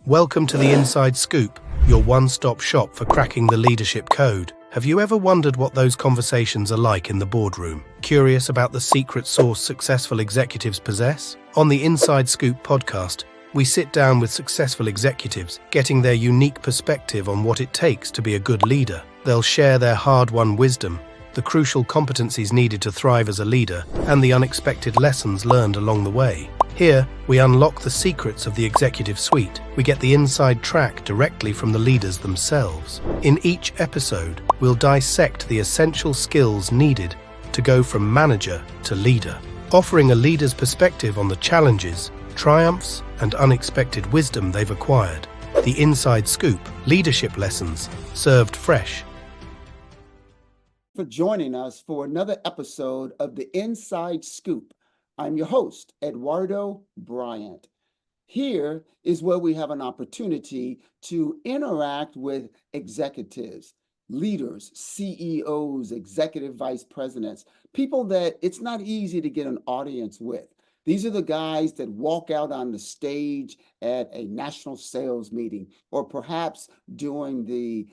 Welcome to the Inside Scoop, your one-stop shop for cracking the leadership code. Have you ever wondered what those conversations are like in the boardroom? Curious about the secret sauce successful executives possess? On the Inside Scoop podcast, we sit down with successful executives, getting their unique perspective on what it takes to be a good leader. They'll share their hard-won wisdom, the crucial competencies needed to thrive as a leader, and the unexpected lessons learned along the way. Here, we unlock the secrets of the executive suite. We get the inside track directly from the leaders themselves. In each episode, we'll dissect the essential skills needed to go from manager to leader, offering a leader's perspective on the challenges, triumphs, and unexpected wisdom they've acquired. The Inside Scoop, leadership lessons, served fresh. For joining us for another episode of the Inside Scoop. I'm your host, Eduardo Bryant. Here is where we have an opportunity to interact with executives, leaders, CEOs, executive vice presidents, people that it's not easy to get an audience with. These are the guys that walk out on the stage at a national sales meeting, or perhaps during the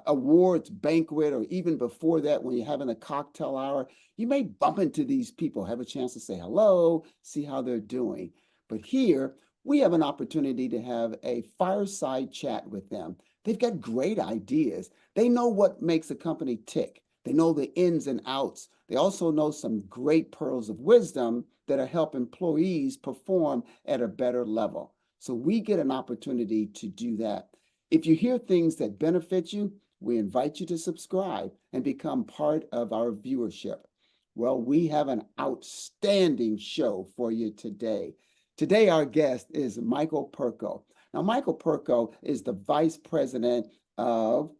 awards banquet, or even before that when you're having a cocktail hour. You may bump into these people, have a chance to say hello, see how they're doing. But here, we have an opportunity to have a fireside chat with them. They've got great ideas. They know what makes a company tick. They know the ins and outs. They also know some great pearls of wisdom that'll help employees perform at a better level. So we get an opportunity to do that. If you hear things that benefit you, we invite you to subscribe and become part of our viewership. Well, we have an outstanding show for you today. Today, our guest is Michael Perko. Now, Michael Perko is the Vice President of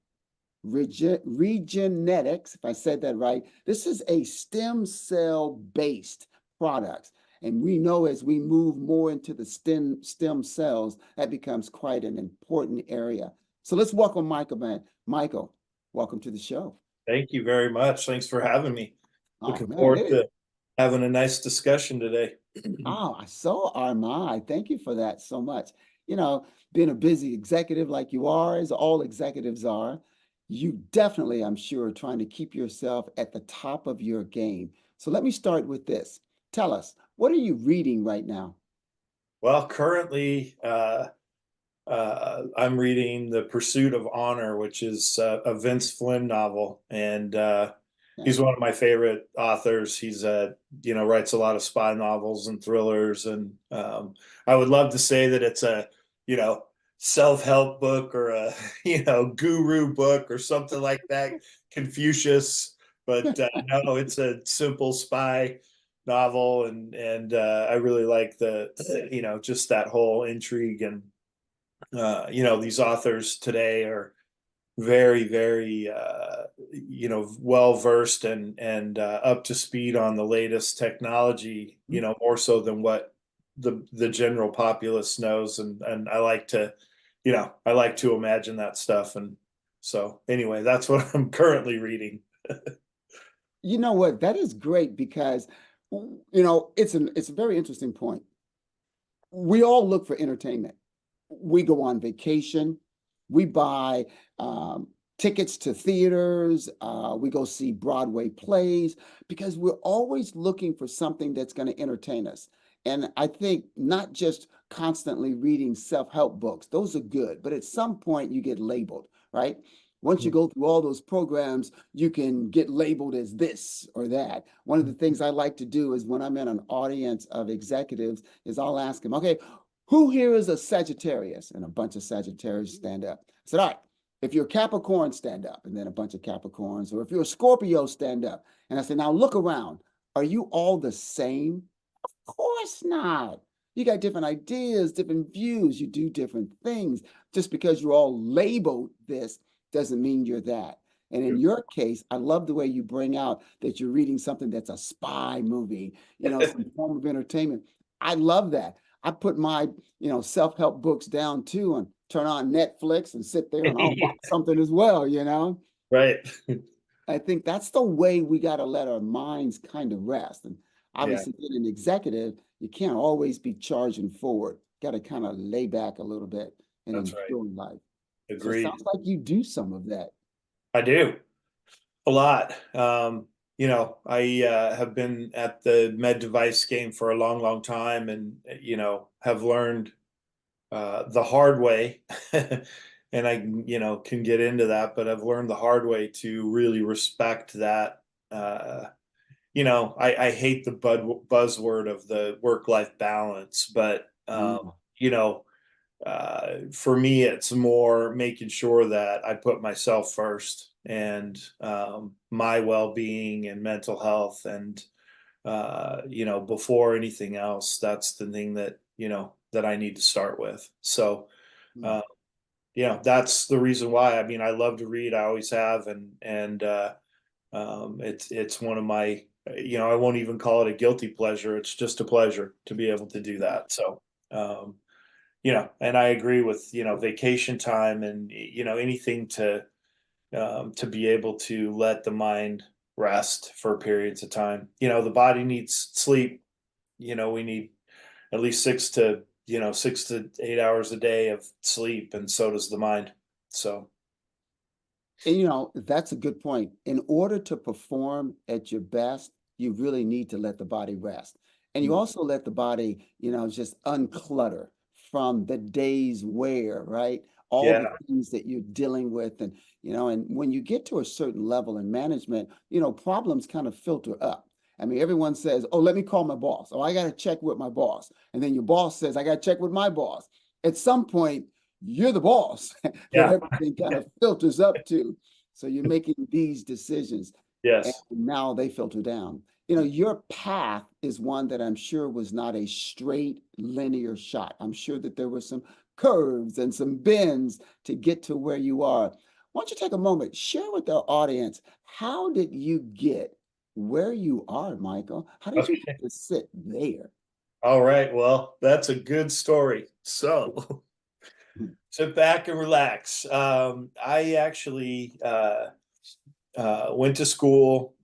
Regenetics, if I said that right. This is a stem cell-based product. And we know as we move more into the stem cells, that becomes quite an important area. So let's welcome Michael, man. Michael, welcome to the show. Thank you very much. Thanks for having me. Looking man, forward to having a nice discussion today. So am I. Thank you for that so much. You know, being a busy executive like you are, as all executives are, you definitely, I'm sure, are trying to keep yourself at the top of your game. So let me start with this. Tell us, what are you reading right now? Well, currently, I'm reading The Pursuit of Honor, which is a Vince Flynn novel, and he's one of my favorite authors. He's writes a lot of spy novels and thrillers, and I would love to say that it's a self-help book or a guru book or something like that, Confucius, but no, it's a simple spy novel, and I really like the just that whole intrigue, and these authors today are very, very well versed and up to speed on the latest technology, more so than what the general populace knows, and I like to imagine that stuff. And so anyway, that's what I'm currently reading. You know what? That is great, because it's a very interesting point. We all look for entertainment. We go on vacation. We buy tickets to theaters. We go see Broadway plays, because we're always looking for something that's going to entertain us. And I think not just constantly reading self-help books. Those are good. But at some point, you get labeled, right? Once you go through all those programs, you can get labeled as this or that. One of the things I like to do is when I'm in an audience of executives is I'll ask them, okay, who here is a Sagittarius? And a bunch of Sagittarius stand up. I said, all right, if you're a Capricorn, stand up. And then a bunch of Capricorns. Or if you're a Scorpio, stand up. And I said, now look around. Are you all the same? Of course not. You got different ideas, different views. You do different things. Just because you're all labeled this doesn't mean you're that. And in your case, I love the way you bring out that you're reading something that's a spy movie, some form of entertainment. I love that. I put my, self-help books down too, and turn on Netflix and sit there and I'll watch something as well, Right. I think that's the way we got to let our minds kind of rest. And obviously, being an executive, you can't always be charging forward. got to kind of lay back a little bit and That's right. enjoy life. So it Agreed. sounds like you do some of that. I do a lot. I have been at the med device game for a long, long time, and have learned the hard way. And I, can get into that, but I've learned the hard way to really respect that. I hate the buzzword of the work-life balance, but Mm. for me, it's more making sure that I put myself first and my well-being and mental health, and before anything else. That's the thing that that I need to start with. So Mm. uh, that's the reason why. I mean, I love to read. I always have, and it's one of my, I won't even call it a guilty pleasure. It's just a pleasure to be able to do that. So, and I agree with, vacation time and, anything to be able to let the mind rest for periods of time. The body needs sleep. We need at least 6 to 8 hours a day of sleep, and so does the mind. So. And that's a good point. In order to perform at your best, you really need to let the body rest. And you also let the body, just unclutter from the day's wear, right? All the Yeah. things that you're dealing with. And when you get to a certain level in management, problems kind of filter up. I mean, everyone says, oh, let me call my boss. Oh, I got to check with my boss. And then your boss says, I got to check with my boss. At some point, you're the boss that Yeah. everything kind of filters up to. So you're making these decisions, and Yes. now they filter down. Your path is one that I'm sure was not a straight linear shot. I'm sure that there were some curves and some bends to get to where you are. Why don't you take a moment, share with our audience, how did you get where you are, Michael? How did you Okay. get to sit there? All right. Well, that's a good story. So sit back and relax. I actually went to school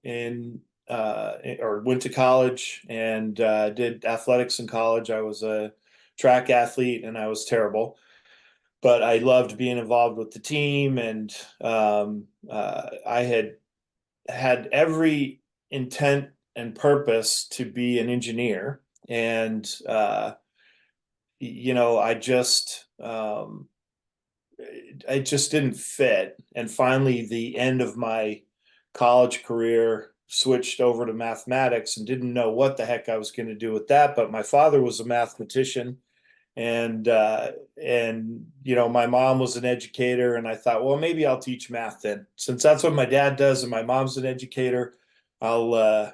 or went to college and did athletics in college. I was a track athlete and I was terrible, but I loved being involved with the team. And I had every intent and purpose to be an engineer. And, I just, it just didn't fit. And finally, the end of my college career, switched over to mathematics and didn't know what the heck I was going to do with that. But my father was a mathematician, and my mom was an educator, and I thought, well, maybe I'll teach math then, since that's what my dad does and my mom's an educator. I'll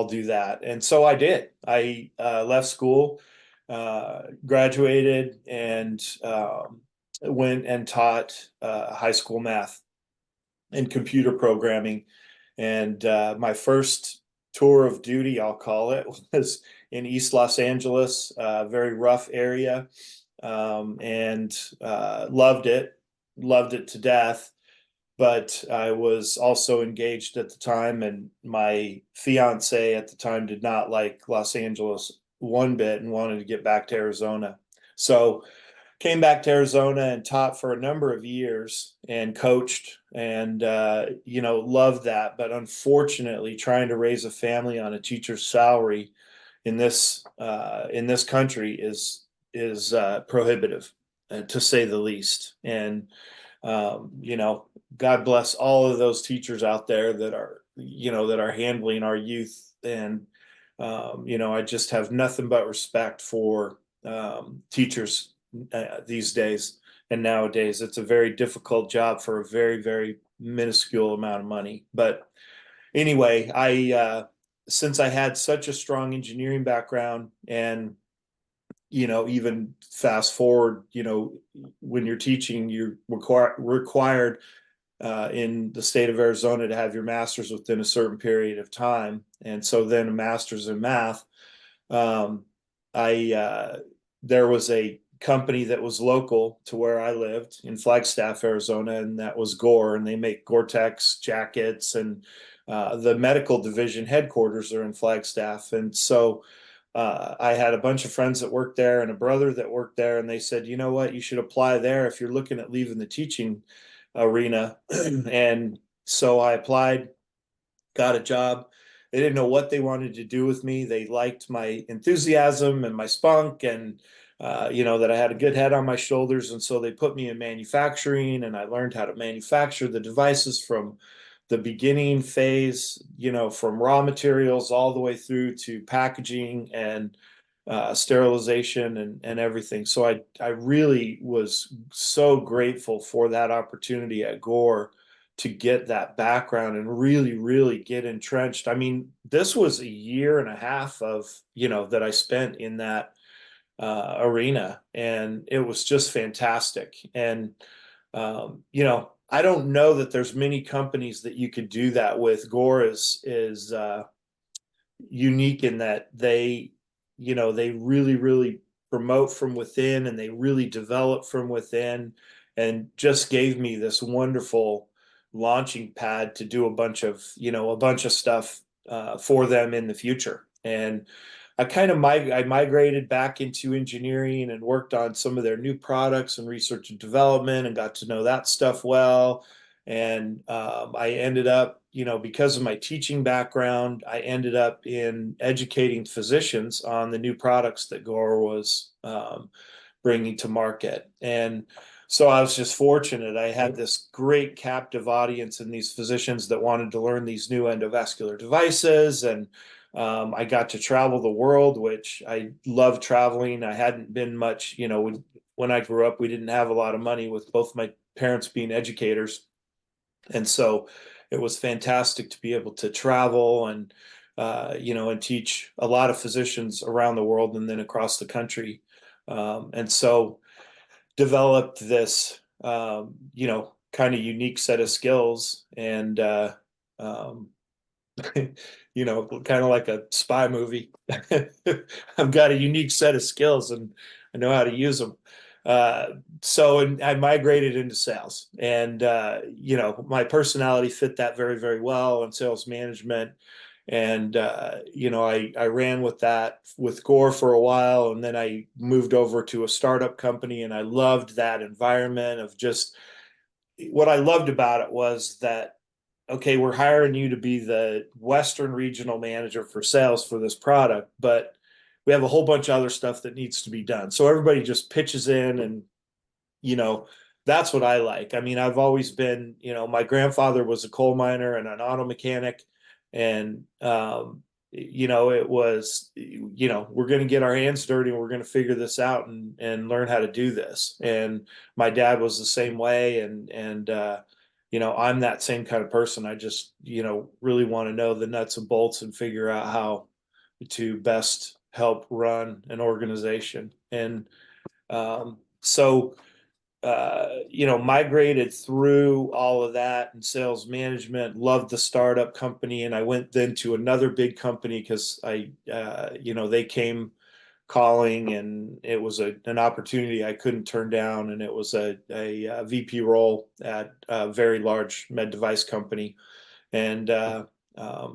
do that. And so I did. I left school, graduated, and went and taught high school math and computer programming. And my first tour of duty, I'll call it, was in East Los Angeles, a very rough area, and loved it to death. But I was also engaged at the time, and my fiance at the time did not like Los Angeles one bit and wanted to get back to Arizona. So came back to Arizona and taught for a number of years and coached, and loved that. But unfortunately, trying to raise a family on a teacher's salary in this country is prohibitive, to say the least. And God bless all of those teachers out there that are handling our youth. And I just have nothing but respect for teachers these days. And nowadays, it's a very difficult job for a very, very minuscule amount of money. But anyway, I since I had such a strong engineering background, and even fast forward, when you're teaching, you're required in the state of Arizona to have your master's within a certain period of time. And so then a master's in math. I There was a company that was local to where I lived in Flagstaff, Arizona, and that was Gore, and they make Gore-Tex jackets, and the medical division headquarters are in Flagstaff. And so I had a bunch of friends that worked there and a brother that worked there, and they said, you know what, you should apply there if you're looking at leaving the teaching arena. And so I applied, got a job. They didn't know what they wanted to do with me. They liked my enthusiasm and my spunk, and that I had a good head on my shoulders. And so they put me in manufacturing, and I learned how to manufacture the devices from the beginning phase, from raw materials all the way through to packaging and sterilization and everything. So I really was so grateful for that opportunity at Gore to get that background and really, really get entrenched. I mean, this was a year and a half of, that I spent in that arena, and it was just fantastic. And, I don't know that there's many companies that you could do that with. Gore is unique in that they really, really promote from within, and they really develop from within, and just gave me this wonderful launching pad to do a bunch of stuff for them in the future. And I migrated back into engineering and worked on some of their new products and research and development, and got to know that stuff well. And I ended up, because of my teaching background, I ended up in educating physicians on the new products that Gore was bringing to market. And so I was just fortunate. I had this great captive audience in these physicians that wanted to learn these new endovascular devices. And I got to travel the world, which I love traveling. I hadn't been much, when I grew up, we didn't have a lot of money, with both my parents being educators. And so it was fantastic to be able to travel and, and teach a lot of physicians around the world and then across the country. And so developed this, kind of unique set of skills, and, kind of like a spy movie. I've got a unique set of skills, and I know how to use them. So I migrated into sales, and, my personality fit that very, very well in sales management. And, I ran with that with Gore for a while, and then I moved over to a startup company, and I loved that environment of just, what I loved about it was that, okay, we're hiring you to be the Western regional manager for sales for this product, but we have a whole bunch of other stuff that needs to be done. So everybody just pitches in, and, that's what I like. I mean, I've always been, my grandfather was a coal miner and an auto mechanic. And, it was, we're going to get our hands dirty, and we're going to figure this out and learn how to do this. And my dad was the same way. And I'm that same kind of person. I just, really want to know the nuts and bolts and figure out how to best help run an organization. And so migrated through all of that and sales management, loved the startup company. And I went then to another big company because they came calling, and it was an opportunity I couldn't turn down. And it was a VP role at a very large med device company, and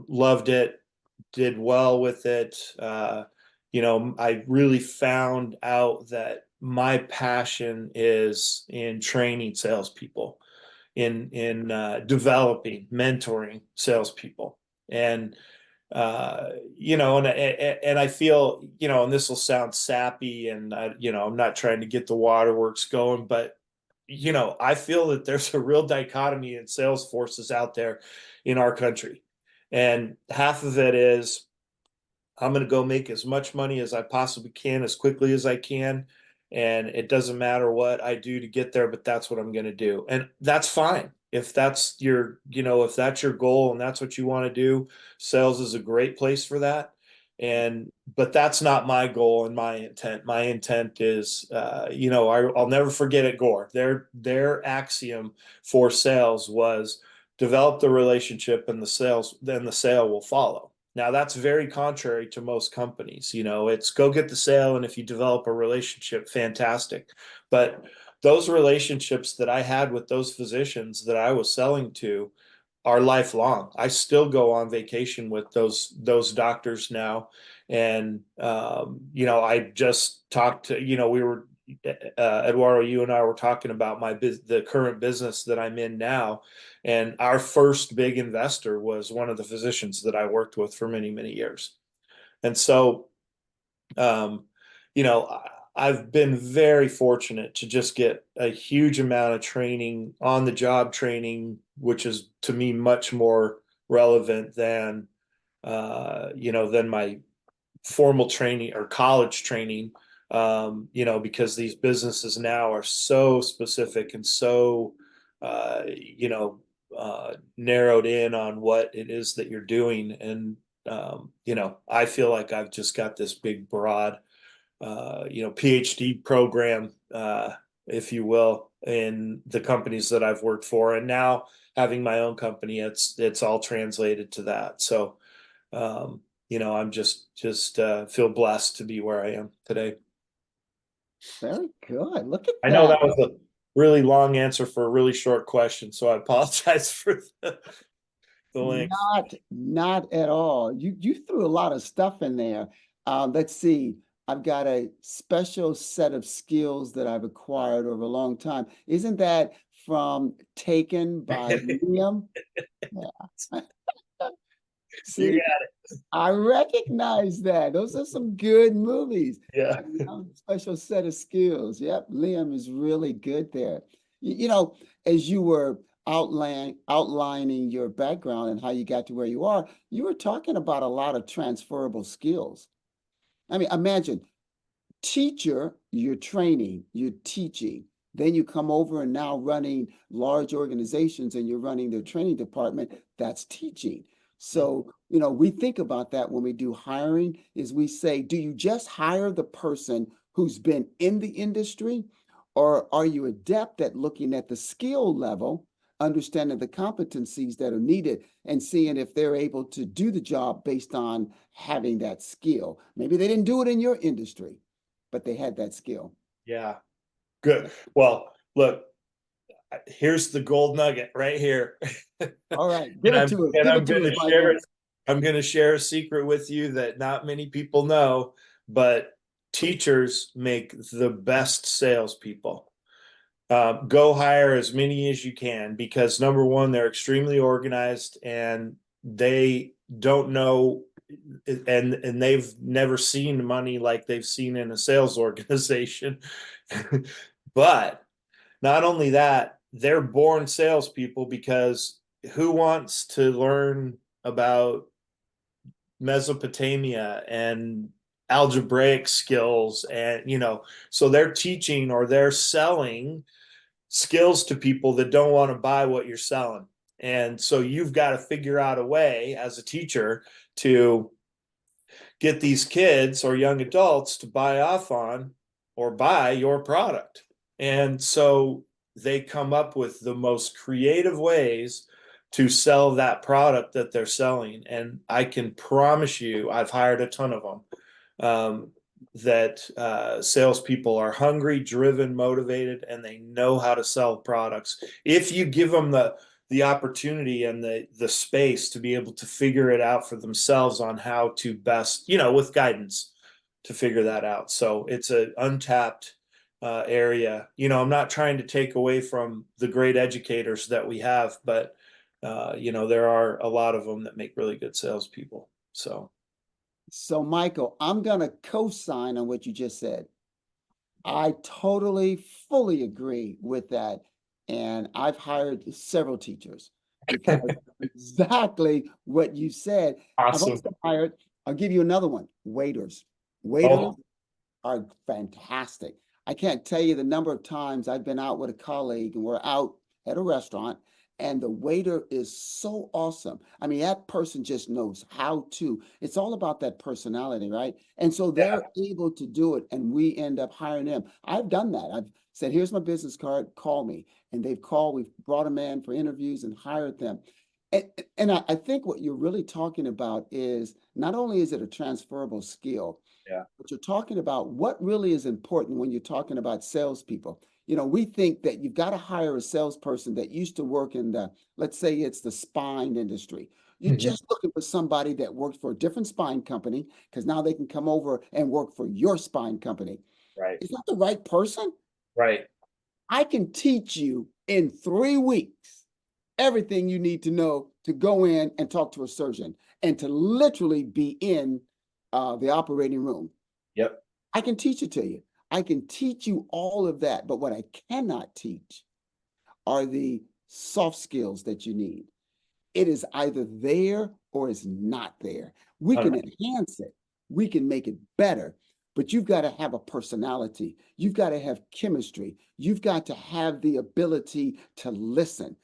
loved it, did well with it. I really found out that my passion is in training salespeople, in developing, mentoring salespeople. And and I feel, and this will sound sappy, and I'm not trying to get the waterworks going, but I feel that there's a real dichotomy in sales forces out there in our country. And half of it is, I'm going to go make as much money as I possibly can, as quickly as I can. And it doesn't matter what I do to get there, but that's what I'm going to do. And that's fine. If that's if that's your goal and that's what you want to do, sales is a great place for that. But that's not my goal and my intent. My intent is, I'll never forget at Gore, their axiom for sales was develop the relationship, and then the sale will follow. Now, that's very contrary to most companies. It's go get the sale, and if you develop a relationship, fantastic. But those relationships that I had with those physicians that I was selling to are lifelong. I still go on vacation with those doctors now, And, I just talked to, we were, Eduardo, you and I were talking about the current business that I'm in now. And our first big investor was one of the physicians that I worked with for many, many years. And so, um, I've been very fortunate to just get a huge amount of training, on the job training, which is to me much more relevant than than my formal training or college training. Because these businesses now are so specific and so narrowed in on what it is that you're doing. And I feel like I've just got this big, broad PhD program, if you will, in the companies that I've worked for. And now having my own company, it's all translated to that. So, I'm just feel blessed to be where I am today. Very good. Look at I know that. that was a really long answer for a really short question, so I apologize for the length. Not at all. You threw a lot of stuff in there. Let's see. I've got a special set of skills that I've acquired over a long time. Isn't that from Taken by Liam? Yeah. See, I recognize that. Those are some good movies. Yeah. Special set of skills. Yep, Liam is really good there. As you were outlining your background and how you got to where you are, you were talking about a lot of transferable skills. I mean, imagine teacher, you're training, you're teaching. Then you come over and now running large organizations and you're running their training department. That's teaching. So, we think about that when we do hiring is we say, do you just hire the person who's been in the industry, or are you adept at looking at the skill level, understanding the competencies that are needed and seeing if they're able to do the job based on having that skill? Maybe they didn't do it in your industry, but they had that skill. Yeah. Good. Well, look, here's the gold nugget right here. All right, give it to us. Give it to us, Michael. I'm going to share a secret with you that not many people know, but teachers make the best salespeople. Go hire as many as you can, because number one, they're extremely organized and they don't know, and they've never seen money like they've seen in a sales organization. But not only that, they're born salespeople, because who wants to learn about Mesopotamia and algebraic skills? And, so they're teaching or they're selling skills to people that don't want to buy what you're selling. And so you've got to figure out a way as a teacher to get these kids or young adults to buy off on or buy your product. And so they come up with the most creative ways to sell that product that they're selling. And I can promise you, I've hired a ton of them, that salespeople are hungry, driven, motivated, and they know how to sell products. If you give them the opportunity and the space to be able to figure it out for themselves on how to best, with guidance, to figure that out. So it's an untapped area. I'm not trying to take away from the great educators that we have, but there are a lot of them that make really good salespeople. So, Michael, I'm going to co-sign on what you just said. I totally, fully agree with that. And I've hired several teachers because exactly what you said. Awesome. I've also hired, I'll give you another one, waiters. Waiters are fantastic. I can't tell you the number of times I've been out with a colleague and we're out at a restaurant and the waiter is so awesome. I mean, that person just knows how to. It's all about that personality, right? And so they're able to do it and we end up hiring them. I've done that. I've said, here's my business card, call me. And they've called, we've brought them in for interviews and hired them. And I think what you're really talking about is not only is it a transferable skill, but you're talking about what really is important when you're talking about salespeople. We think that you've got to hire a salesperson that used to work in let's say it's the spine industry. You're just looking for somebody that works for a different spine company because now they can come over and work for your spine company. Right. Is that the right person? Right. I can teach you in 3 weeks everything you need to know to go in and talk to a surgeon and to literally be in the operating room. Yep. I can teach it to you. I can teach you all of that. But what I cannot teach are the soft skills that you need. It is either there or it's not there. We can enhance it. We can make it better. But you've got to have a personality. You've got to have chemistry. You've got to have the ability to listen.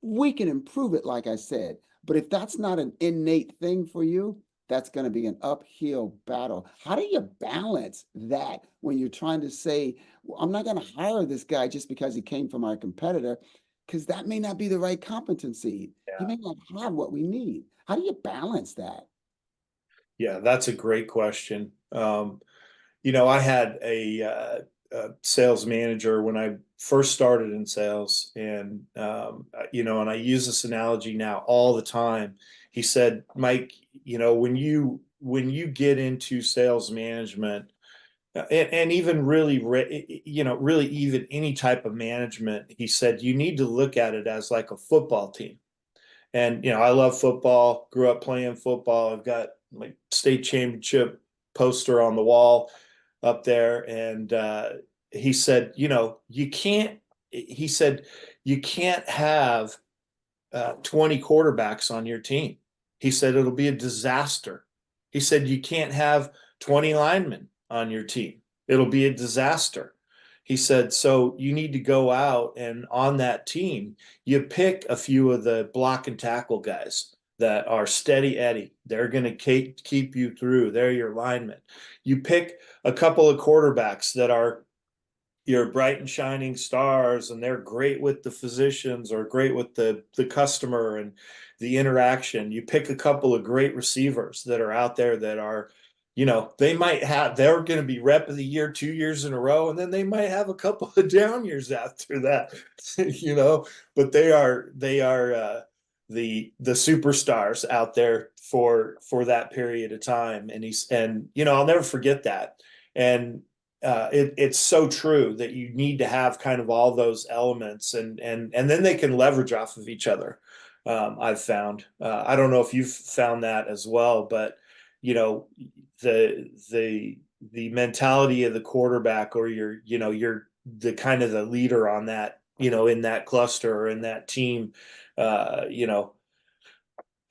We can improve it, like I said. But if that's not an innate thing for you, that's going to be an uphill battle. How do you balance that when you're trying to say, well, I'm not going to hire this guy just because he came from our competitor, because that may not be the right competency. He may not have what we need. How do you balance that? Yeah, that's a great question. I had a sales manager when I first started in sales, and and I use this analogy now all the time. He said, Mike, when you get into sales management, and even really, really even any type of management, he said, you need to look at it as like a football team. And, I love football, grew up playing football. I've got my state championship poster on the wall up there. And he said, he said, you can't have 20 quarterbacks on your team. He said, it'll be a disaster. He said, you can't have 20 linemen on your team. It'll be a disaster. He said, so you need to go out and on that team, you pick a few of the block and tackle guys that are steady Eddie. They're going to keep you through. They're your linemen. You pick a couple of quarterbacks that are your bright and shining stars, and they're great with the physicians or great with the customer and the interaction. You pick a couple of great receivers that are out there that are, they're going to be rep of the year 2 years in a row, and then they might have a couple of down years after that, but they are the superstars out there for that period of time. And I'll never forget that. And it's so true that you need to have kind of all those elements, and then they can leverage off of each other. I've found. I don't know if you've found that as well, but the mentality of the quarterback, or you're the kind of the leader on that, in that cluster or in that team,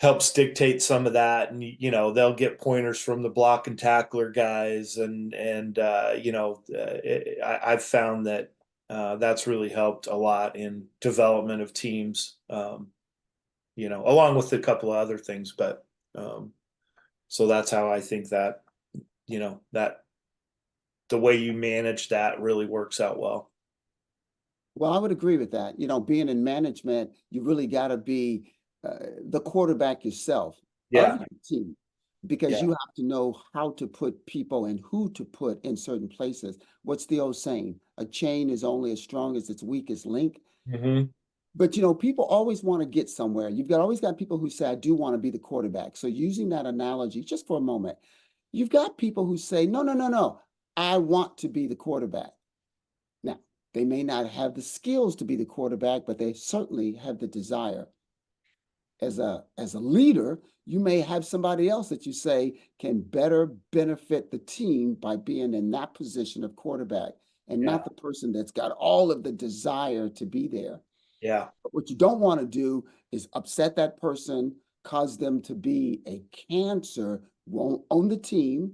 helps dictate some of that. And they'll get pointers from the block and tackler guys, I've found that that's really helped a lot in development of teams, along with a couple of other things. But so that's how I think that that the way you manage that really works out well. Well, I would agree with that. Being in management, you really got to be the quarterback yourself of your team, because you have to know how to put people and who to put in certain places. What's the old saying? A chain is only as strong as its weakest link. But people always want to get somewhere. You've always got people who say, I do want to be the quarterback. So using that analogy just for a moment, you've got people who say, no, I want to be the quarterback. Now, they may not have the skills to be the quarterback, but they certainly have the desire. As a leader, you may have somebody else that you say can better benefit the team by being in that position of quarterback, and not the person that's got all of the desire to be there. Yeah. But what you don't want to do is upset that person, cause them to be a cancer on the team.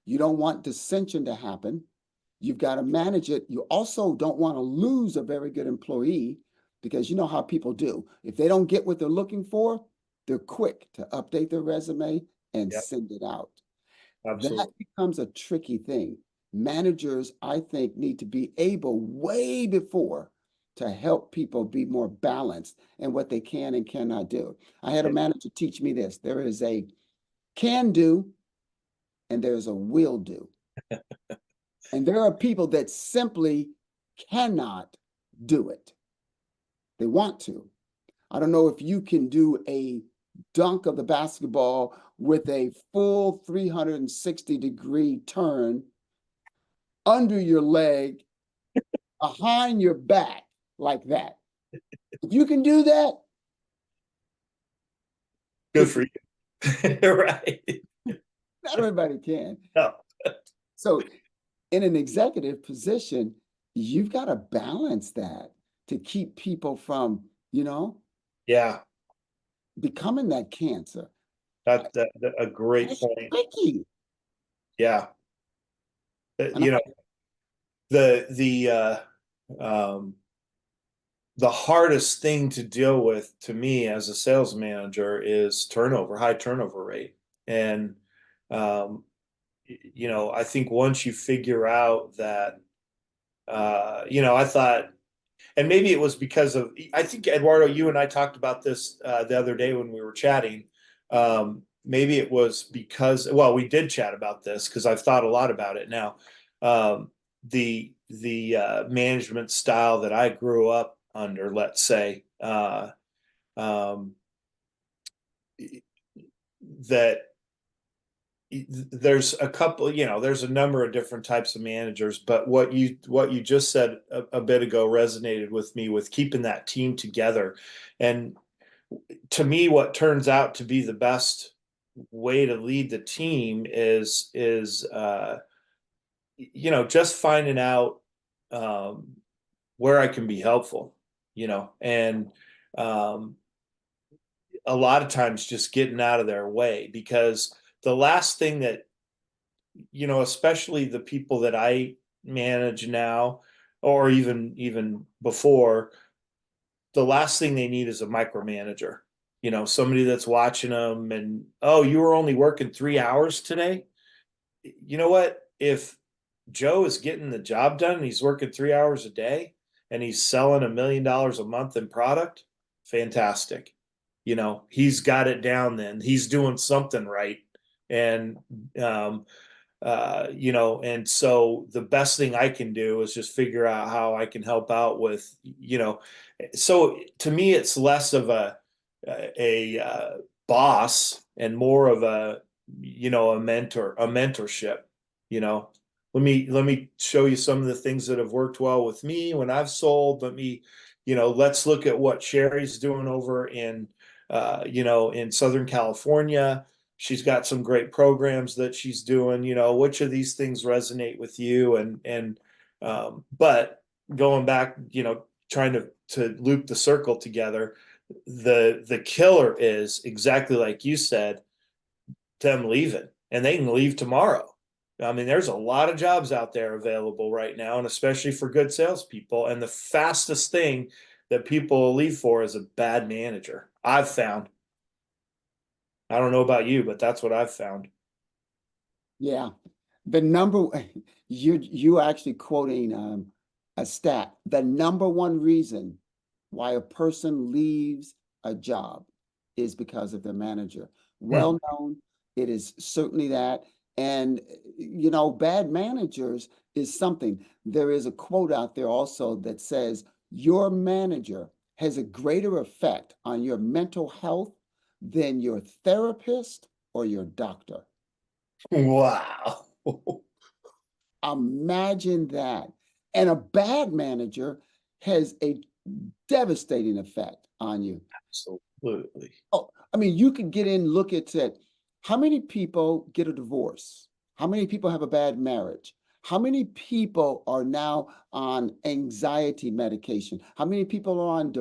You don't want dissension to happen. You've got to manage it. You also don't want to lose a very good employee, because you know how people do. If they don't get what they're looking for, they're quick to update their resume and send it out. Absolutely. That becomes a tricky thing. Managers, I think, need to be able way before to help people be more balanced in what they can and cannot do. I had a manager teach me this. There is a can do and there's a will do. And there are people that simply cannot do it. They want to. I don't know if you can do a dunk of the basketball with a full 360-degree turn under your leg, behind your back, like that. If you can do that, Good for you. Right. not everybody can. No. So in an executive position, you've got to balance that to keep people from, Yeah. becoming that cancer. That a great It's point. tricky. Yeah. And The hardest thing to deal with to me as a sales manager is high turnover rate. And, I think once you figure out that, I thought, and maybe it was because of, I think, Eduardo, you and I talked about this the other day when we were chatting. Maybe it was because, well, we did chat about this because I've thought a lot about it now. The management style that I grew up under, let's say, that there's a couple, there's a number of different types of managers, but what you just said a bit ago resonated with me, with keeping that team together. And to me, what turns out to be the best way to lead the team is just finding out where I can be helpful, and a lot of times just getting out of their way, because the last thing that, especially the people that I manage now, or even before, the last thing they need is a micromanager, somebody that's watching them and, oh, you were only working 3 hours today. You know what? If Joe is getting the job done and he's working 3 hours a day and he's selling $1 million a month in product, fantastic. He's got it down, then he's doing something right. And, and so the best thing I can do is just figure out how I can help out with, so to me, it's less of a boss and more of a mentorship. Let me show you some of the things that have worked well with me when I've sold. Let's look at what Sherry's doing over in in Southern California. She's got some great programs that she's doing. Which of these things resonate with you? But going back, trying to loop the circle together, the killer is exactly like you said, them leaving, and they can leave tomorrow. I mean, there's a lot of jobs out there available right now, and especially for good salespeople. And the fastest thing that people will leave for is a bad manager, I've found. I don't know about you, but that's what I've found. yeah, the number you actually quoting a stat. The number one reason why a person leaves a job is because of their manager. Well known, it is certainly that. And bad managers is something. There is a quote out there also that says your manager has a greater effect on your mental health than your therapist or your doctor. Wow. Imagine that. And a bad manager has a devastating effect on you. Absolutely. Oh, I mean, you could get in, look at it. How many people get a divorce? How many people have a bad marriage? How many people are now on anxiety medication? How many people are on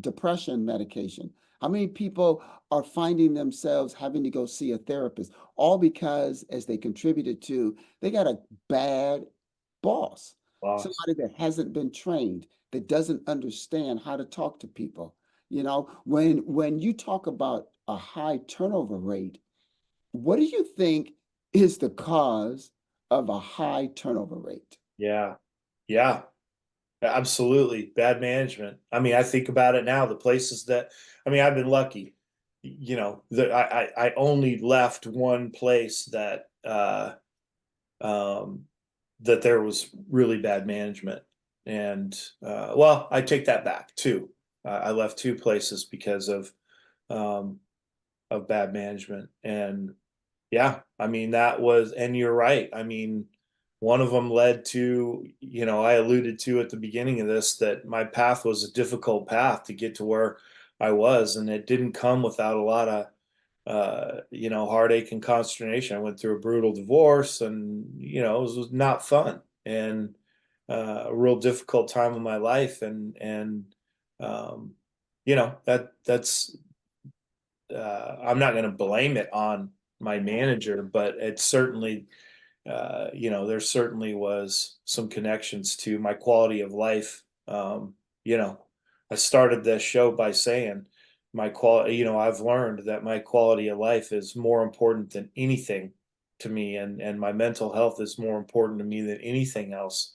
depression medication? How many people are finding themselves having to go see a therapist? All because, as they contributed to, they got a bad boss. Somebody that hasn't been trained, that doesn't understand how to talk to people. When you talk about a high turnover rate, what do you think is the cause of a high turnover rate? Yeah. Yeah. Absolutely. Bad management. I mean, I think about it now, the places that, I've been lucky, that I only left one place that, that there was really bad management. And, well, I take that back too. I left two places because of, of bad management. And yeah, I mean, that was, and you're right. I mean, one of them led to, I alluded to at the beginning of this that my path was a difficult path to get to where I was, and it didn't come without a lot of heartache and consternation. I went through a brutal divorce, and it was not fun, and a real difficult time in my life, and that's I'm not going to blame it on my manager, but it certainly there certainly was some connections to my quality of life. I started this show by saying my quality, I've learned that my quality of life is more important than anything to me, and my mental health is more important to me than anything else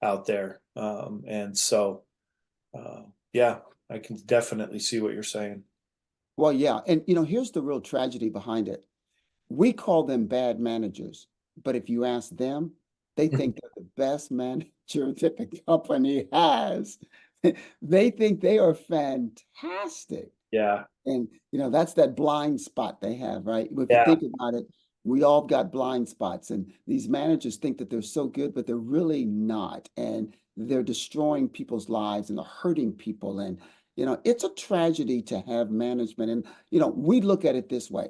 out there. And so, yeah, I can definitely see what you're saying. Well, yeah. And, here's the real tragedy behind it. We call them bad managers, but if you ask them, they think they're the best manager that the company has. They think they are fantastic. Yeah. And, that's that blind spot they have, right? If you Yeah. think about it, we all got blind spots, and these managers think that they're so good, but they're really not. And they're destroying people's lives and they're hurting people. And, it's a tragedy to have management. And, we look at it this way.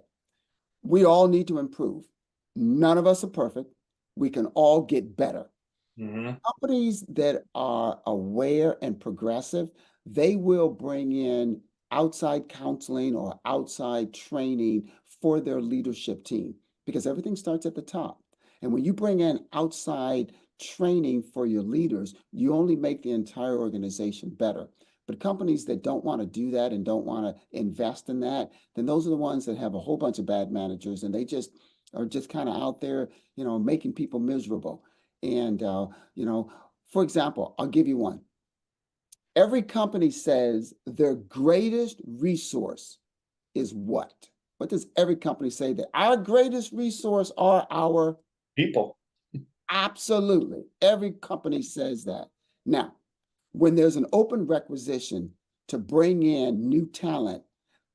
We all need to improve. None of us are perfect. We can all get better. Mm-hmm. Companies that are aware and progressive, they will bring in outside counseling or outside training for their leadership team, because everything starts at the top. And when you bring in outside training for your leaders, you only make the entire organization better. But companies that don't want to do that and don't want to invest in that, then those are the ones that have a whole bunch of bad managers, and they just are just kind of out there, making people miserable. And, for example, I'll give you one. Every company says their greatest resource is what? What does every company say? That our greatest resource are our People. Absolutely. Every company says that. Now, when there's an open requisition to bring in new talent,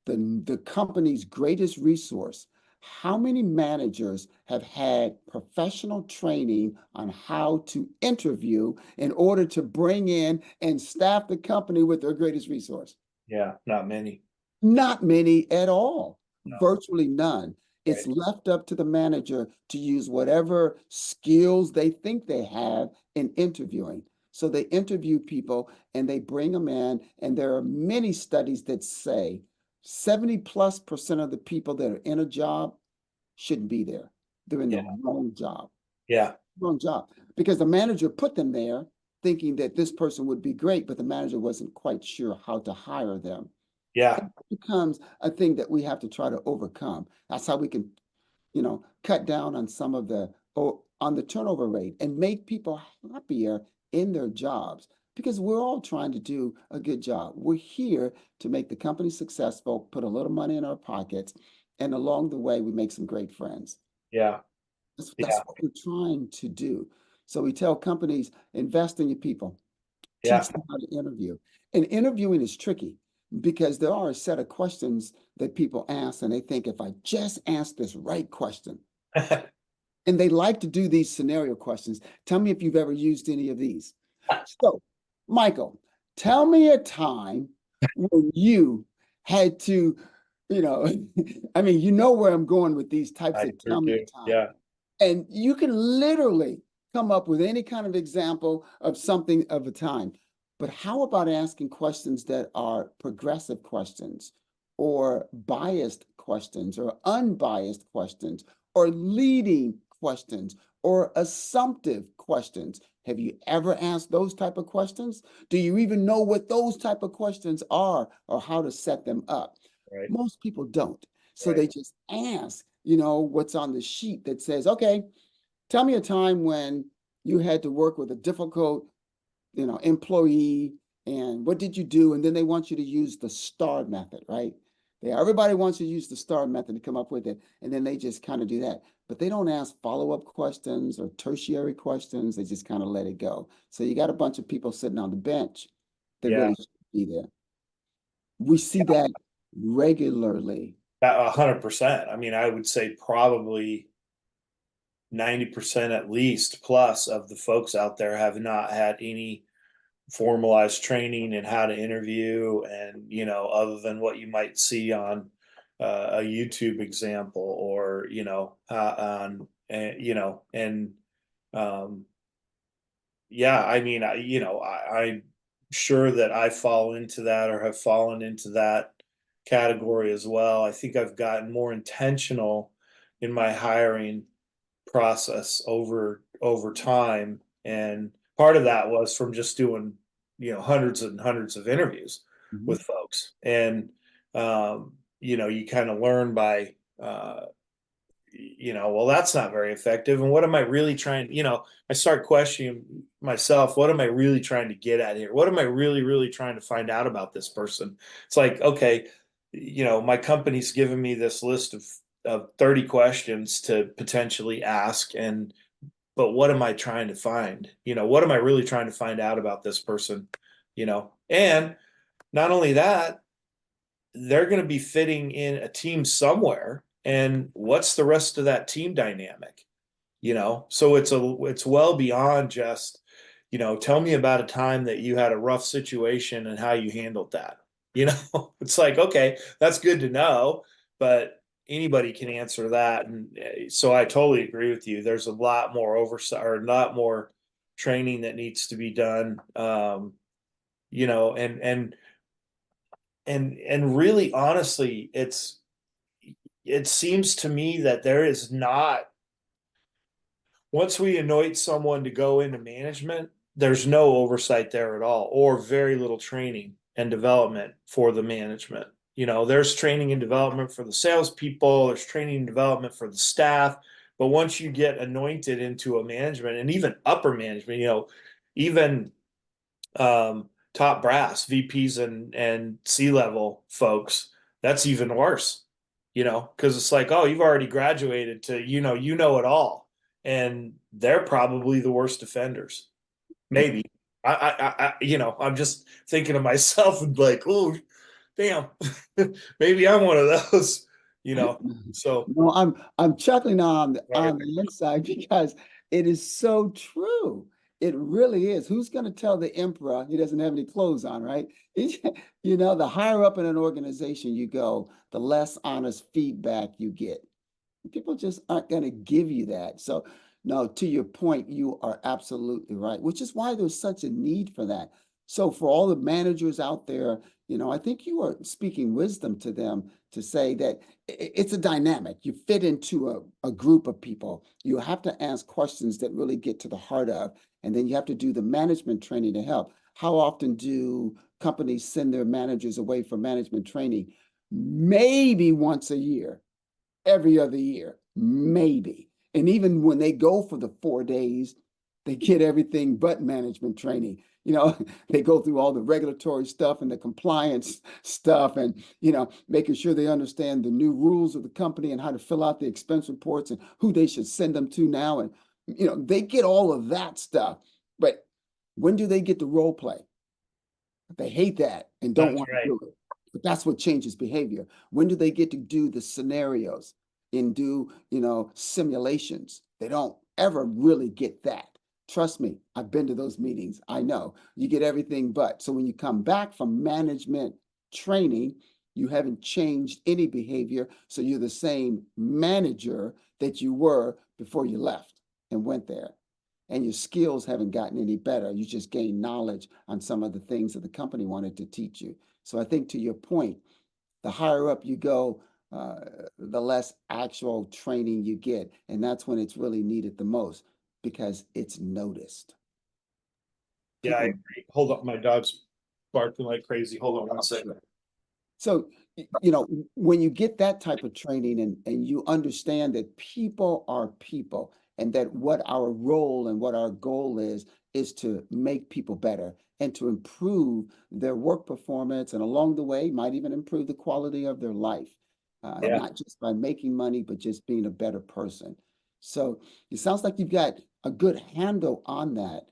the company's greatest resource, how many managers have had professional training on how to interview in order to bring in and staff the company with their greatest resource? Yeah, not many. Not many at all, No. virtually none. It's Right. left up to the manager to use whatever skills they think they have in interviewing. So they interview people and they bring them in, and there are many studies that say 70+% of the people that are in a job shouldn't be there. They're in the Yeah. wrong job. Yeah. Wrong job. Because the manager put them there thinking that this person would be great, but the manager wasn't quite sure how to hire them. Yeah. It becomes a thing that we have to try to overcome. That's how we can, cut down on some of on the turnover rate and make people happier in their jobs, because we're all trying to do a good job. We're here to make the company successful, put a little money in our pockets, and along the way, we make some great friends. Yeah. That's Yeah. what we're trying to do. So we tell companies, invest in your people, Yeah. teach them how to interview. And interviewing is tricky because there are a set of questions that people ask, and they think, if I just ask this right question, and they like to do these scenario questions. Tell me if you've ever used any of these. So, Michael, tell me a time when you had to, I mean, where I'm going with these types I of sure tell me do. a time. Yeah. And you can literally come up with any kind of example of something of a time. But how about asking questions that are progressive questions, or biased questions, or unbiased questions, or leading questions, or assumptive questions? Have you ever asked those type of questions? Do you even know what those type of questions are or how to set them up? Right. Most people don't. So Right. they just ask, what's on the sheet that says, okay, tell me a time when you had to work with a difficult, employee, and what did you do? And then they want you to use the STAR method, right? Everybody wants you to use the STAR method to come up with it. And then they just kind of do that. But they don't ask follow-up questions or tertiary questions. They just kind of let it go. So you got a bunch of people sitting on the bench that Yeah. really shouldn't be there. We see that regularly. 100%. I mean, I would say probably 90% at least plus of the folks out there have not had any formalized training in how to interview, and other than what you might see on a YouTube example, or on and yeah, I mean, I'm sure that I fall into that, or have fallen into that category as well. I think I've gotten more intentional in my hiring process over time, and part of that was from just doing hundreds and hundreds of interviews Mhm. with folks, and you kind of learn by well, that's not very effective, and what am I really trying, I start questioning myself. What am I really trying to get at here? What am I really trying to find out about this person? It's like, okay, my company's given me this list of 30 questions to potentially ask, but what am I trying to find? What am I really trying to find out about this person? And not only that, they're going to be fitting in a team somewhere, and what's the rest of that team dynamic? So it's well beyond just, tell me about a time that you had a rough situation and how you handled that. It's like, okay, that's good to know, but anybody can answer that. And so I totally agree with you. There's a lot more oversight, or a lot more training that needs to be done. And really, honestly, it seems to me that there is not, once we anoint someone to go into management, there's no oversight there at all, or very little training and development for the management. There's training and development for the salespeople, there's training and development for the staff. But once you get anointed into a management, and even upper management, even top brass, VPs and C-level folks, that's even worse, because it's like, oh, you've already graduated to, you know it all. And they're probably the worst offenders. Maybe. I'm just thinking of myself and like, oh, damn, maybe I'm one of those, so. No, I'm chuckling Right. on the inside because it is so true. It really is. Who's going to tell the emperor he doesn't have any clothes on, right? The higher up in an organization you go, the less honest feedback you get. People just aren't going to give you that. So, no, to your point, you are absolutely right, which is why there's such a need for that. So, for all the managers out there, I think you are speaking wisdom to them to say that it's a dynamic. You fit into a group of people. You have to ask questions that really get to the heart of, and then you have to do the management training to help. How often do companies send their managers away for management training? Maybe once a year, every other year, maybe. And even when they go for the 4 days, they get everything but management training. They go through all the regulatory stuff and the compliance stuff, and making sure they understand the new rules of the company and how to fill out the expense reports and who they should send them to now. And they get all of that stuff. But when do they get to role play? They hate that and don't That's want to right. do it. But that's what changes behavior. When do they get to do the scenarios and do, simulations? They don't ever really get that. Trust me, I've been to those meetings. I know you get everything but. So when you come back from management training, you haven't changed any behavior. So you're the same manager that you were before you left and went there. And your skills haven't gotten any better. You just gained knowledge on some of the things that the company wanted to teach you. So I think, to your point, the higher up you go, the less actual training you get. And that's when it's really needed the most, because it's noticed. Yeah, I People, agree. Hold up, my dog's barking like crazy. Hold on one second. so, when you get that type of training, and you understand that people are people, and that what our role and what our goal is to make people better and to improve their work performance, and along the way might even improve the quality of their life, Yeah. not just by making money, but just being a better person. So it sounds like you've got a good handle on that.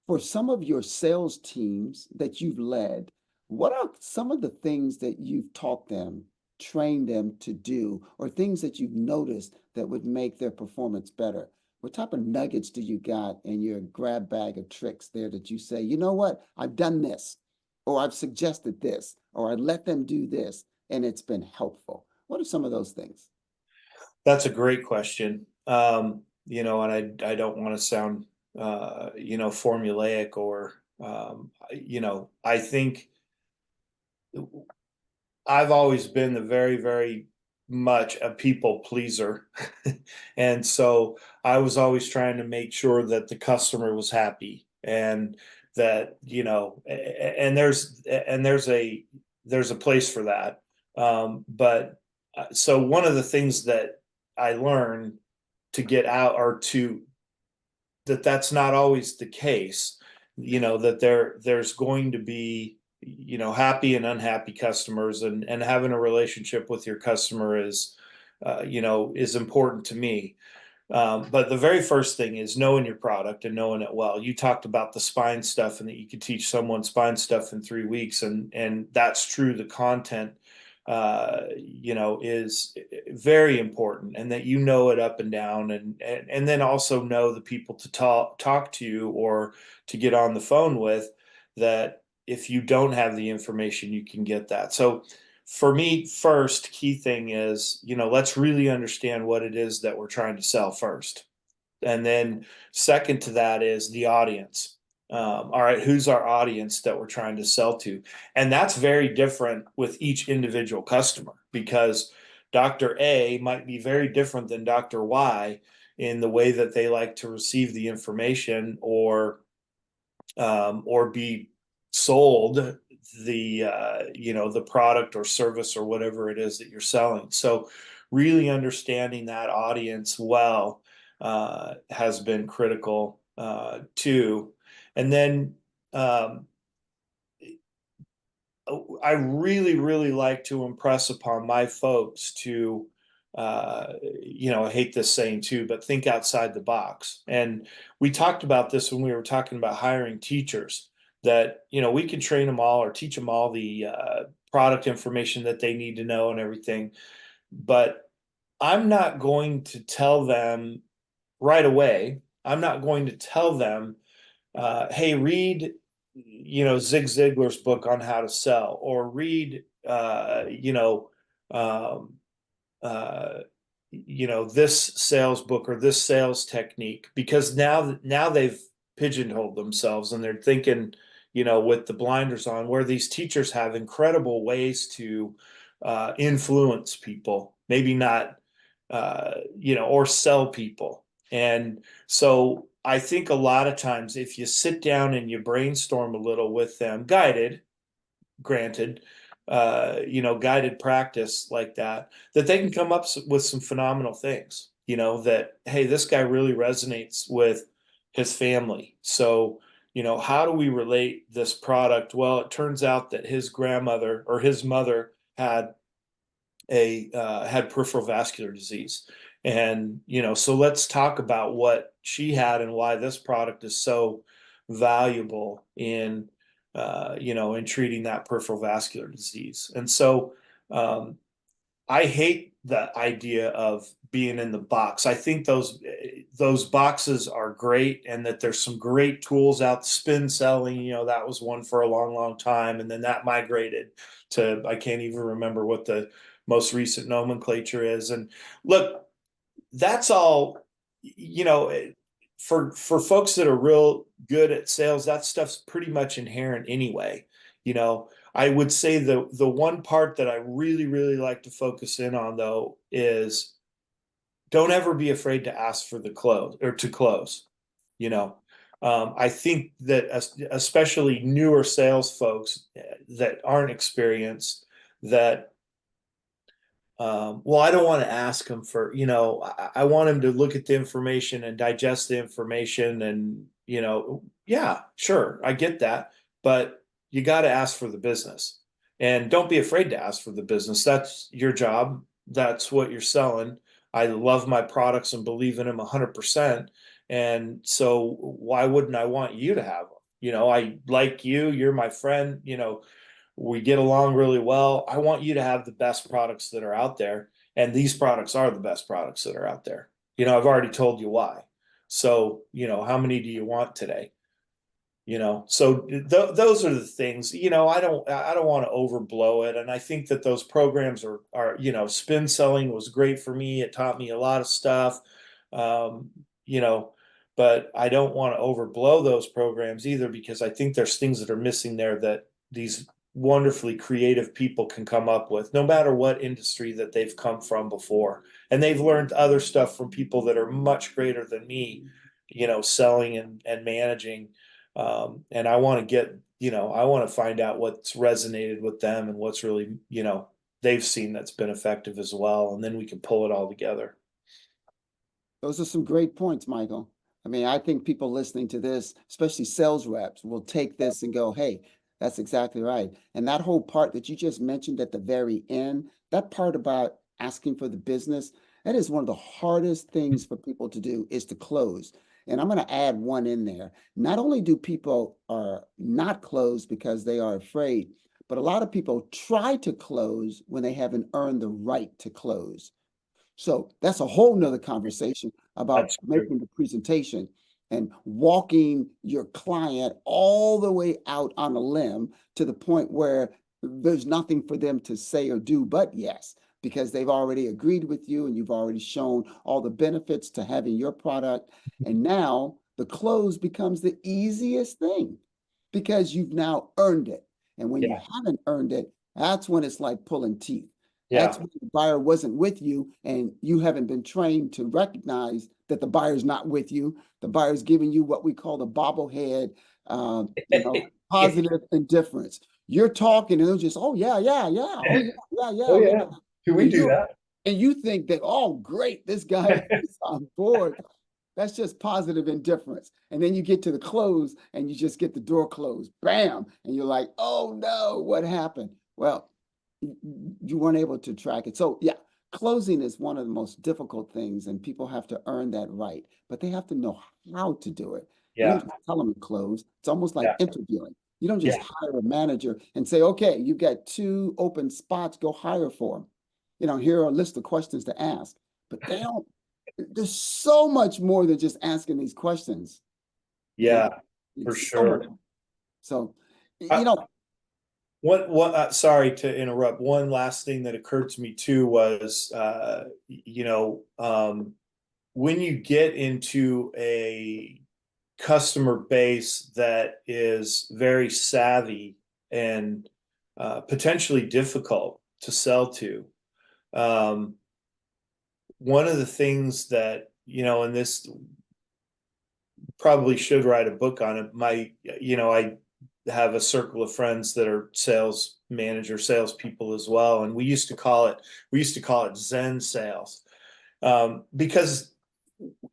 For some of your sales teams that you've led, what are some of the things that you've taught them train them to do, or things that you've noticed that would make their performance better? What type of nuggets do you got in your grab bag of tricks there that you say, you know what, I've done this, or I've suggested this, or I let them do this, and it's been helpful? What are some of those things? That's a great question. And I don't want to sound, formulaic or, I think I've always been the very, very much a people pleaser. And so I was always trying to make sure that the customer was happy and that, there's a place for that. But so one of the things that I learned to get out or to that's not always the case, that there's going to be, happy and unhappy customers, and having a relationship with your customer is important to me. But the very first thing is knowing your product and knowing it well. You talked about the spine stuff and that you could teach someone spine stuff in 3 weeks, and that's true. The content, is very important, and that it up and down, and then also know the people to talk to or to get on the phone with, that if you don't have the information, you can get that. So for me, first key thing is, let's really understand what it is that we're trying to sell first. And then second to that is the audience. All right, who's our audience that we're trying to sell to? And that's very different with each individual customer, because Dr. A might be very different than Dr. Y in the way that they like to receive the information or be sold the product or service or whatever it is that you're selling. So really understanding that audience well has been critical too. And then I really, really like to impress upon my folks to, I hate this saying too, but think outside the box. And we talked about this when we were talking about hiring teachers, that, we can train them all or teach them all the product information that they need to know and everything. But I'm not going to tell them right away, I'm not going to tell them, hey, read, Zig Ziglar's book on how to sell, or read, um, this sales book or this sales technique, because now they've pigeonholed themselves and they're thinking, with the blinders on, where these teachers have incredible ways to influence people, maybe not, or sell people. And so I think a lot of times if you sit down and you brainstorm a little with them, granted, guided practice like that they can come up with some phenomenal things, that, hey, this guy really resonates with his family. So, how do we relate this product? Well, it turns out that his grandmother or his mother had peripheral vascular disease. And, so let's talk about what she had and why this product is so valuable in, in treating that peripheral vascular disease. And so, I hate the idea of being in the box. I think those boxes are great, and that there's some great tools out. Spin selling, that was one for a long, long time, and then that migrated to, I can't even remember what the most recent nomenclature is. And look, that's all, for folks that are real good at sales, that stuff's pretty much inherent anyway. I would say the one part that I really, really like to focus in on, though, is don't ever be afraid to ask for the close or to close. I think that especially newer sales folks that aren't experienced, that well, I don't want to ask them for, I want them to look at the information and digest the information, and, yeah, sure, I get that, but you got to ask for the business, and don't be afraid to ask for the business. That's your job. That's what you're selling. I love my products and believe in them 100%. And so why wouldn't I want you to have them? I like you, you're my friend, We get along really well. I want you to have the best products that are out there. And these products are the best products that are out there. I've already told you why. So, how many do you want today? So those are the things. I don't want to overblow it. And I think that those programs spin selling was great for me. It taught me a lot of stuff. Um, you know, but I don't want to overblow those programs either, because I think there's things that are missing there that these wonderfully creative people can come up with, no matter what industry that they've come from before. And they've learned other stuff from people that are much greater than me, selling and managing. And I want to I want to find out what's resonated with them and what's really, they've seen that's been effective as well. And then we can pull it all together. Those are some great points, Michael. I mean, I think people listening to this, especially sales reps, will take this and go, hey, that's exactly right. And that whole part that you just mentioned at the very end, that part about asking for the business, that is one of the hardest things for people to do, is to close. And I'm going to add one in there. Not only do people are not closed because they are afraid, but a lot of people try to close when they haven't earned the right to close. So that's a whole nother conversation about That's true. making the presentation and walking your client all the way out on a limb to the point where there's nothing for them to say or do but yes, because they've already agreed with you and you've already shown all the benefits to having your product. And now the close becomes the easiest thing because you've now earned it. And when you Yeah. haven't earned it, that's when it's like pulling teeth. That's Yeah. when the buyer wasn't with you and you haven't been trained to recognize that the buyer's not with you. The buyer's giving you what we call the bobblehead, positive indifference. You're talking and they're just, oh yeah, yeah, yeah, oh yeah, yeah, Oh yeah, yeah. yeah. Do we And do you that? and you think that, oh great, this guy is on board. That's just positive indifference. And then you get to the close and you just get the door closed. Bam. And you're like, oh no, what happened? Well, you weren't able to track it. So yeah, closing is one of the most difficult things, and people have to earn that right, but they have to know how to do it. You don't Yeah. just tell them to close. It's almost like Yeah. interviewing. You don't just Yeah. hire a manager and say, okay, you've got 2 open spots, go hire for them. Here are a list of questions to ask, but they don't, there's so much more than just asking these questions. Yeah, for It's so much. sure. So, Uh, sorry to interrupt. One last thing that occurred to me too was, when you get into a customer base that is very savvy and potentially difficult to sell to, um, one of the things that, and this probably should write a book on it. I have a circle of friends that are salespeople as well. And we used to call it Zen sales. Because,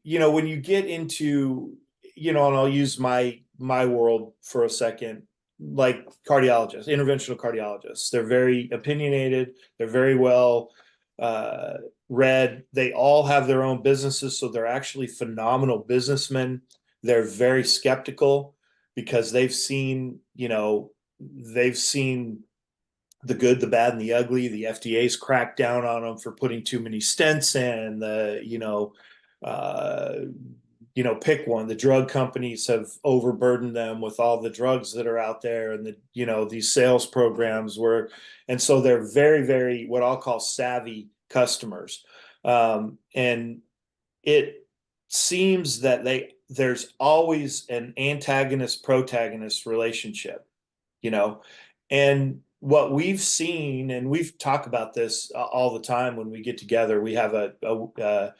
when you get into, and I'll use my world for a second, like cardiologists, interventional cardiologists, they're very opinionated. They're very well, read. They all have their own businesses. So they're actually phenomenal businessmen. They're very skeptical because they've seen the good, the bad, and the ugly. The FDA's cracked down on them for putting too many stents in. Pick one. The drug companies have overburdened them with all the drugs that are out there, and these sales programs and so they're very, very what I'll call savvy customers. And it seems that there's always an antagonist protagonist relationship, and what we've seen, and we've talked about this all the time when we get together. We have a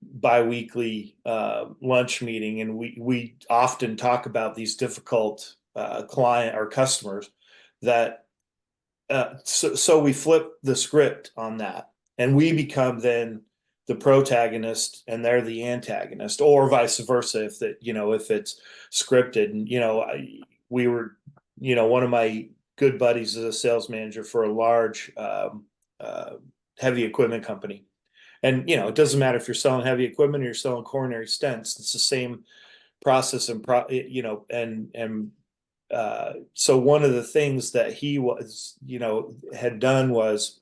bi-weekly lunch meeting, and we often talk about these difficult client or customers that so we flip the script on that, and we become then the protagonist and they're the antagonist, or vice versa if it's scripted. And we were one of my good buddies is a sales manager for a large heavy equipment company. And it doesn't matter if you're selling heavy equipment or you're selling coronary stents. It's the same process and so one of the things that he was, had done was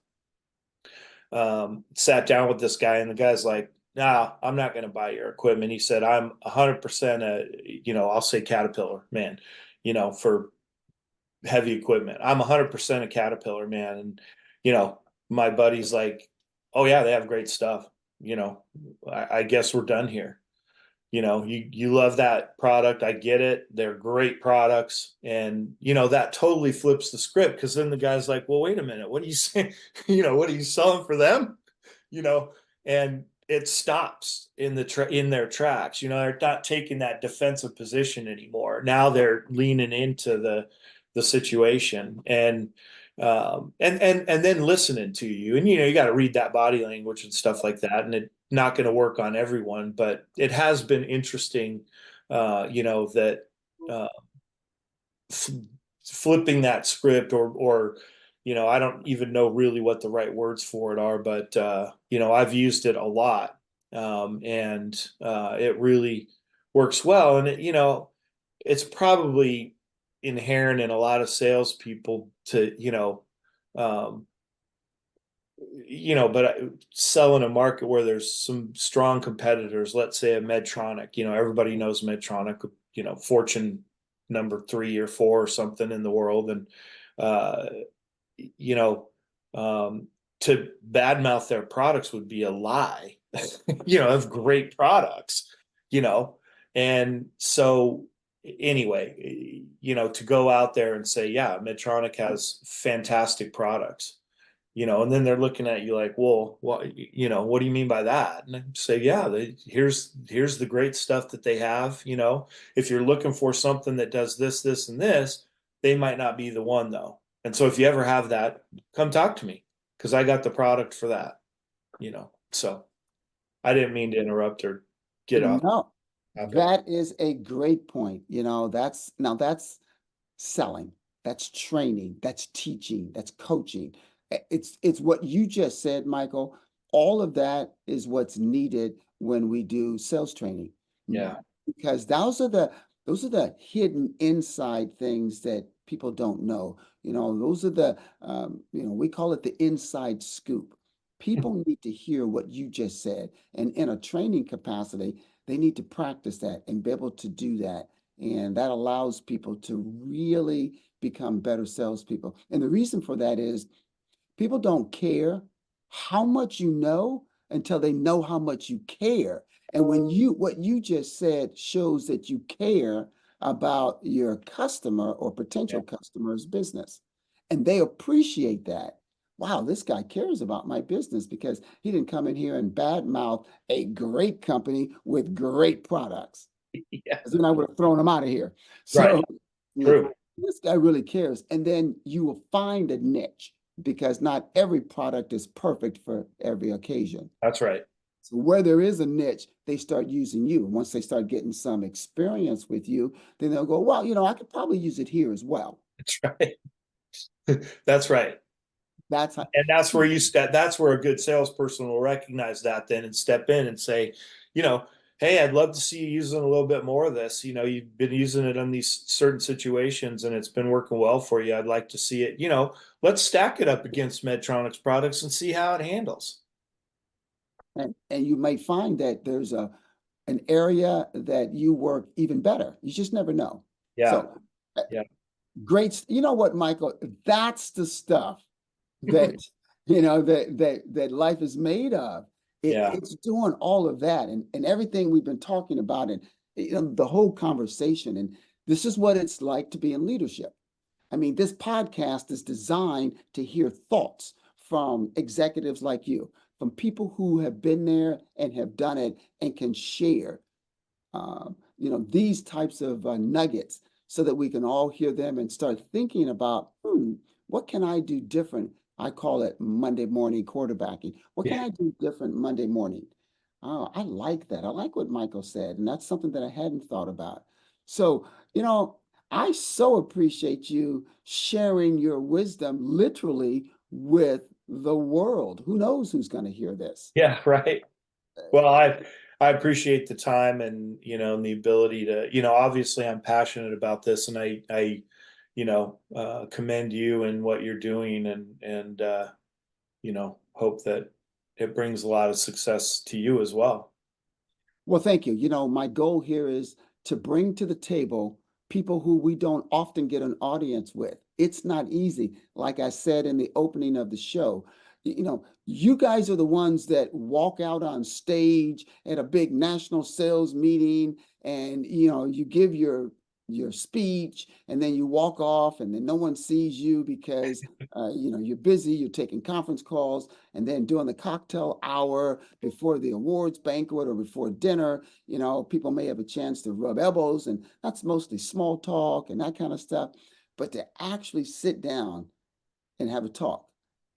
sat down with this guy, and the guy's like, "Nah, I'm not going to buy your equipment." He said, "I'm 100% I'll say Caterpillar man, for heavy equipment. I'm 100% a Caterpillar man." And, my buddy's like, "Oh yeah, they have great stuff. I guess we're done here. You love that product. I get it. They're great products." And, that totally flips the script, because then the guy's like, "Well, wait a minute. What are you saying? What are you selling for them?" And it stops in their tracks. They're not taking that defensive position anymore. Now they're leaning into the situation, and then listening to you. And, you got to read that body language and stuff like that. And it's not going to work on everyone, but it has been interesting, that flipping that script, or I don't even know really what the right words for it are, but I've used it a lot, and it really works well. And it's probably inherent in a lot of salespeople to um, but sell in a market where there's some strong competitors. Let's say a Medtronic. Everybody knows Medtronic. Fortune number 3 or 4 or something in the world. And uh, you know, to badmouth their products would be a lie. Have great products, you know. And so anyway, to go out there and say, yeah, Medtronic has fantastic products, and then they're looking at you like, well, what do you mean by that? And I say, yeah, here's the great stuff that they have. If you're looking for something that does this, this, and this, they might not be the one though. And so if you ever have that, come talk to me, because I got the product for that. So I didn't mean to interrupt or get off No, topic. that is a great point. That's selling, that's training, that's teaching, that's coaching. It's what you just said, Michael. All of that is what's needed when we do sales training. Yeah. Because those are the hidden inside things that people don't know. Those are we call it the inside scoop. People need to hear what you just said. And in a training capacity, they need to practice that and be able to do that. And that allows people to really become better salespeople. And the reason for that is people don't care how much you know until they know how much you care. And what you just said shows that you care about your customer or Yeah. potential customer's business. And they appreciate that. Wow, this guy cares about my business because he didn't come in here and badmouth a great company with great products. Yeah. 'Cause then I would have thrown him out of here. Right. So, yeah, True. this guy really cares. And then you will find a niche because not every product is perfect for every occasion. That's right. So where there is a niche, they start using you. And once they start getting some experience with you, then they'll go, well, I could probably use it here as well. That's right. That's right. That's how. And that's where that's where a good salesperson will recognize that then and step in and say, hey, I'd love to see you using a little bit more of this. You've been using it on these certain situations and it's been working well for you. I'd like to see it. Let's stack it up against Medtronic's products and see how it handles. And you might find that there's an area that you work even better. You just never know. Yeah. So Yeah. great. You know what, Michael? That's the stuff that that life is made of. Yeah. It's doing all of that and everything we've been talking about and the whole conversation. And this is what it's like to be in leadership. I mean, this podcast is designed to hear thoughts from executives like you, from people who have been there and have done it and can share, these types of nuggets so that we can all hear them and start thinking about, what can I do different? I call it Monday morning quarterbacking. What can Yeah. I do different Monday morning? Oh, I like that. I like what Michael said. And that's something that I hadn't thought about. So, I so appreciate you sharing your wisdom literally with the world. Who knows who's going to hear this? Yeah. Right. Well, I appreciate the time and, and the ability to, obviously I'm passionate about this, and I commend you and what you're doing, and hope that it brings a lot of success to you as well. Well, thank you. My goal here is to bring to the table people who we don't often get an audience with. It's not easy. Like I said in the opening of the show, you guys are the ones that walk out on stage at a big national sales meeting, and you give your speech, and then you walk off, and then no one sees you because you're busy, you're taking conference calls, and then during the cocktail hour before the awards banquet or before dinner, people may have a chance to rub elbows, and that's mostly small talk and that kind of stuff. But to actually sit down and have a talk,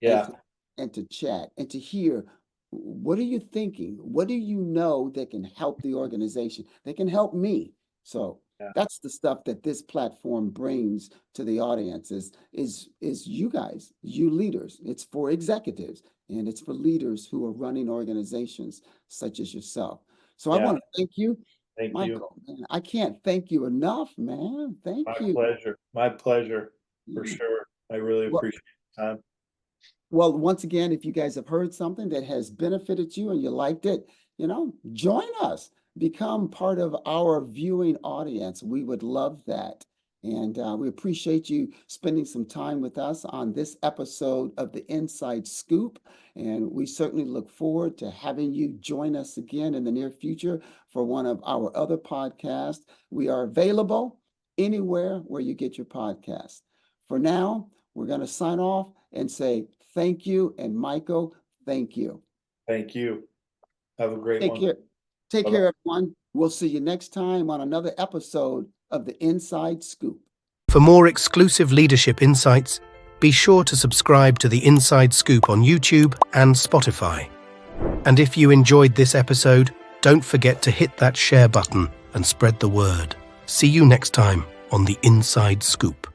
Yeah. and to chat and to hear, what are you thinking? What do you know that can help the organization? That can help me. So Yeah. that's the stuff that this platform brings to the audience is you guys, you leaders. It's for executives, and it's for leaders who are running organizations such as yourself. So I Yeah. want to thank you, Thank you. Michael. Man, I can't thank you enough, man. Thank My you. pleasure. My pleasure, for sure. I really Well, appreciate the time. Well, once again, if you guys have heard something that has benefited you and you liked it, join us, become part of our viewing audience. We would love that. And we appreciate you spending some time with us on this episode of the Inside Scoop. And we certainly look forward to having you join us again in the near future for one of our other podcasts. We are available anywhere where you get your podcasts. For now, we're going to sign off and say thank you. And Michael, thank you. Thank you. Have a great Take one. care. Take Bye-bye. care, everyone. We'll see you next time on another episode of the Inside Scoop. For more exclusive leadership insights, be sure to subscribe to the Inside Scoop on YouTube and Spotify. And if you enjoyed this episode, don't forget to hit that share button and spread the word. See you next time on the Inside Scoop.